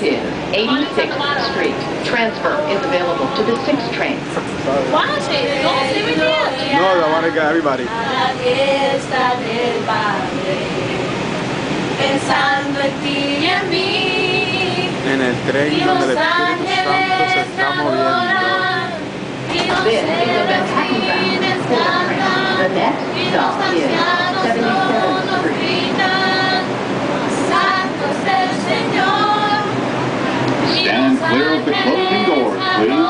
is 86th Street. Transfer is available to the 6th train. No, la van a get everybody. Pensando en ti y en mí. En el tren donde el Espíritu Santo se está moviendo. This is the Manhattan bound for train. The next stop is 77th Street. Santo es el Señor. Stand clear of the closing doors, please.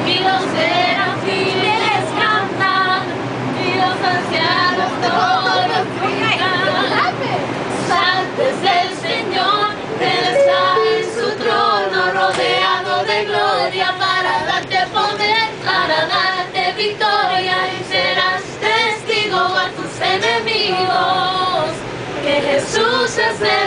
Y los serafines cantan, y los ancianos todos gritan. Santo es el Señor, Él está en su trono, rodeado de gloria, para darte poder, para darte victoria, y serás testigo a tus enemigos, que Jesús es el